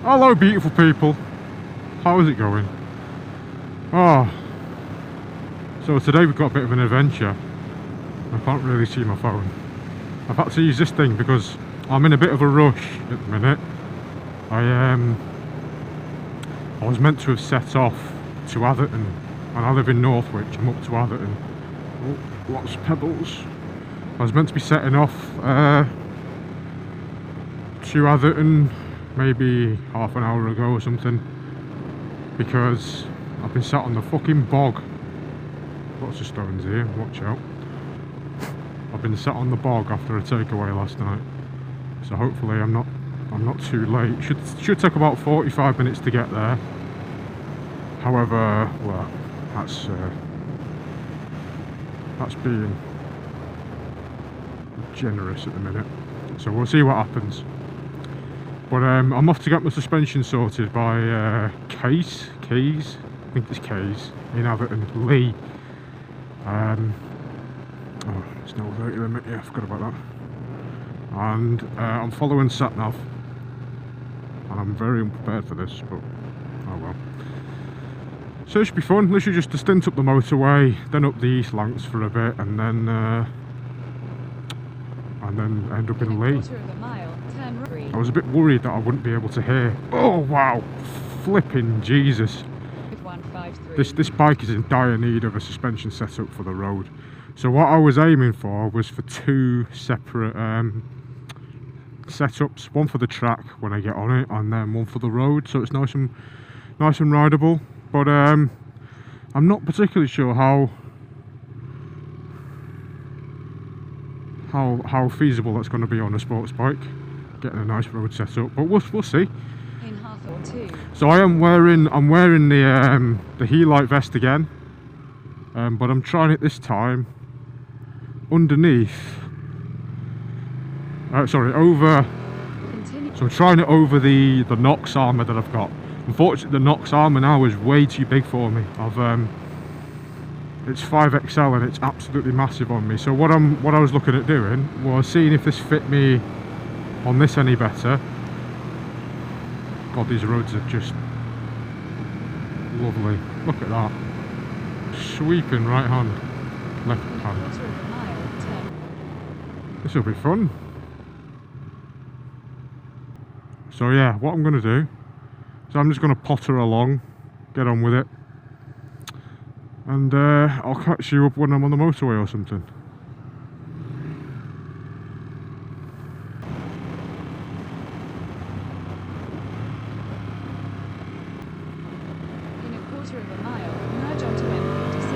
Hello beautiful people, how is it going? Oh, so today we've got a bit of an adventure. I can't really see my phone. I've had to use this thing because I'm in a bit of a rush at the minute. I was meant to have set off to Atherton, and I live in Northwich. I'm up to Atherton. Oh, lots of pebbles. I was meant to be setting off to Atherton maybe half an hour ago or something, because I've been sat on the fucking bog. Lots of stones here, watch out. I've been sat on the bog after a takeaway last night, so hopefully I'm not too late. Should take about 45 minutes to get there. However, well, that's being generous at the minute, so we'll see what happens. But I'm off to get my suspension sorted by Keys, I think it's Keys, in Atherton, Lee. Oh, it's no 30 limit, yeah, I forgot about that. And I'm following SatNav, and I'm very unprepared for this, but oh well. So it should be fun. Literally just a stint up the motorway, then up the East Lancs for a bit, and then end up in Lee. I was a bit worried that I wouldn't be able to hear. Oh wow, flipping Jesus! This bike is in dire need of a suspension setup for the road. So what I was aiming for was for two separate setups, one for the track when I get on it, and then one for the road, so it's nice and rideable. But I'm not particularly sure how feasible that's going to be on a sports bike, getting a nice road setup. But we'll see. In half or two. So I'm wearing the Helite vest again, but I'm trying it this time underneath. Over. Continue. So I'm trying it over the Nox armour that I've got. Unfortunately, the Nox armour now is way too big for me. It's 5XL and it's absolutely massive on me. So what I was looking at doing was seeing if this fit me on this any better. God, these roads are just lovely. Look at that. Sweeping right hand, left hand. This will be fun. So yeah, what I'm going to do is I'm just going to potter along, get on with it, and I'll catch you up when I'm on the motorway or something. In a quarter of a mile, merge onto M56.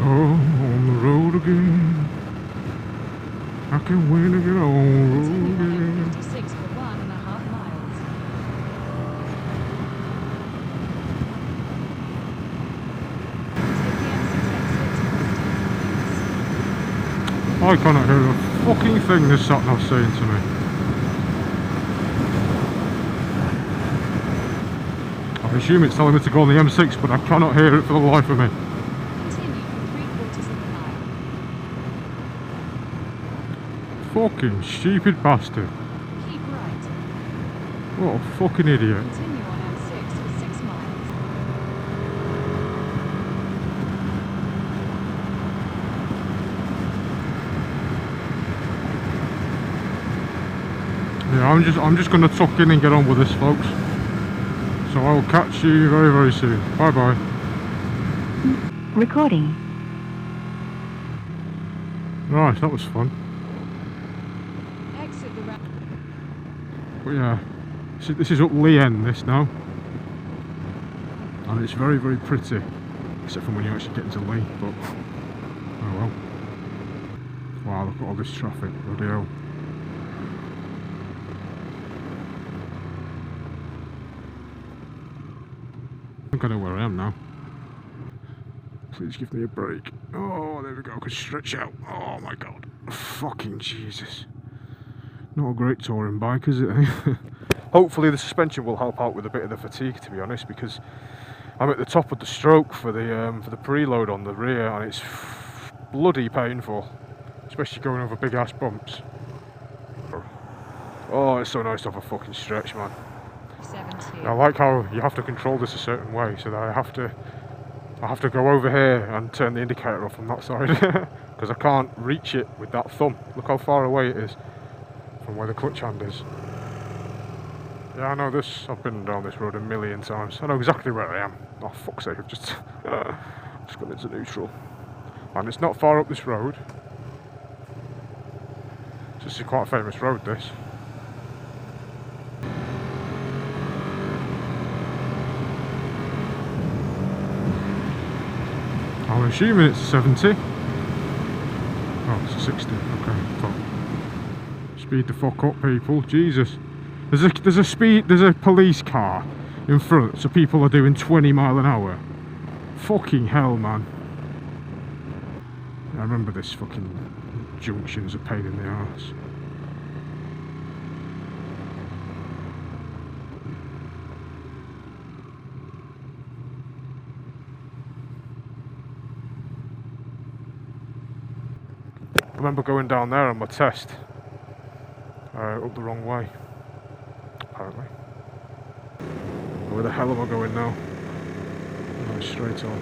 Oh, on the road again. I can win to get on the road Continue on again. M56 for 1.5 miles. Take the M6 exit to I cannot hear a fucking thing this SatNav's saying to me. I assume it's telling me to go on the M6, but I cannot hear it for the life of me. continue for 3/4 of a mile. Fucking stupid bastard. Keep right. What a fucking idiot. Continue on M6 for 6 miles. Yeah, I'm just gonna tuck in and get on with this, folks. So I will catch you very, very soon. Bye bye. Recording. Right, that was fun. Exit the ramp. But yeah, this is up Lee End, this now. And it's very, very pretty. Except for when you actually get into Lee, but oh well. Wow, look at all this traffic, bloody hell. I think I know where I am now. Please give me a break. Oh, there we go, I can stretch out. Oh my god. Fucking Jesus. Not a great touring bike, is it? Hopefully the suspension will help out with a bit of the fatigue, to be honest, because I'm at the top of the stroke for the preload on the rear, and it's bloody painful. especially going over big ass bumps. Oh, it's so nice to have a fucking stretch, man. 70. I like how you have to control this a certain way, so that I have to go over here and turn the indicator off on that side because I can't reach it with that thumb. Look how far away it is from where the clutch hand is. Yeah, I know this. I've been down this road a million times. I know exactly where I am. Oh, fuck's sake! I've just gone into neutral, and it's not far up this road. This is quite a famous road. This. I'm assuming it's 70. Oh, it's a 60. Okay, fuck. Speed the fuck up, people. Jesus. There's a police car in front, so people are doing 20 mile an hour. Fucking hell, man. I remember this fucking junction's a pain in the arse. I remember going down there on my test, up the wrong way, apparently. Where the hell am I going now? Oh, straight on.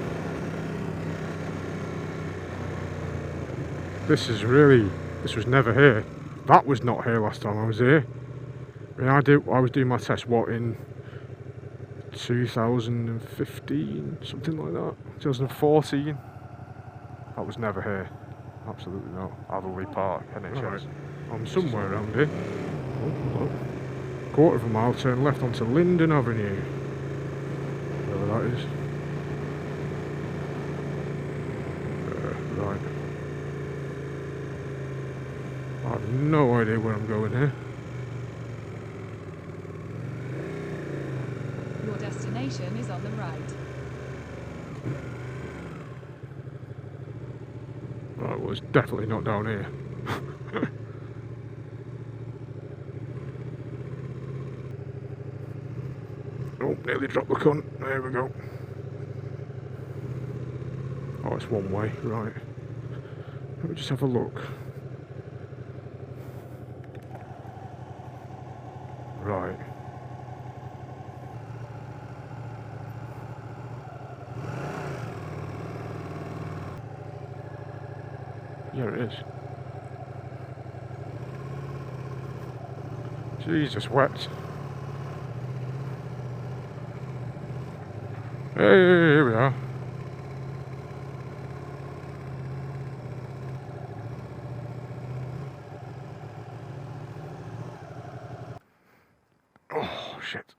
This was never here. That was not here last time I was here. I mean, I was doing my test, what, in 2015, something like that, 2014. That was never here. Absolutely not. Atherley Park, NHS. Right. I'm somewhere around here. Oh, look. Quarter of a mile, turn left onto Linden Avenue. Whatever that is. Right. I have no idea where I'm going here. Your destination is on the right. Right, well, it's definitely not down here. Oh, nearly dropped the cunt. There we go. Oh, it's one way, right. Let me just have a look. Right. Yeah, it is. Jesus, wet. Hey, here we are. Oh, shit.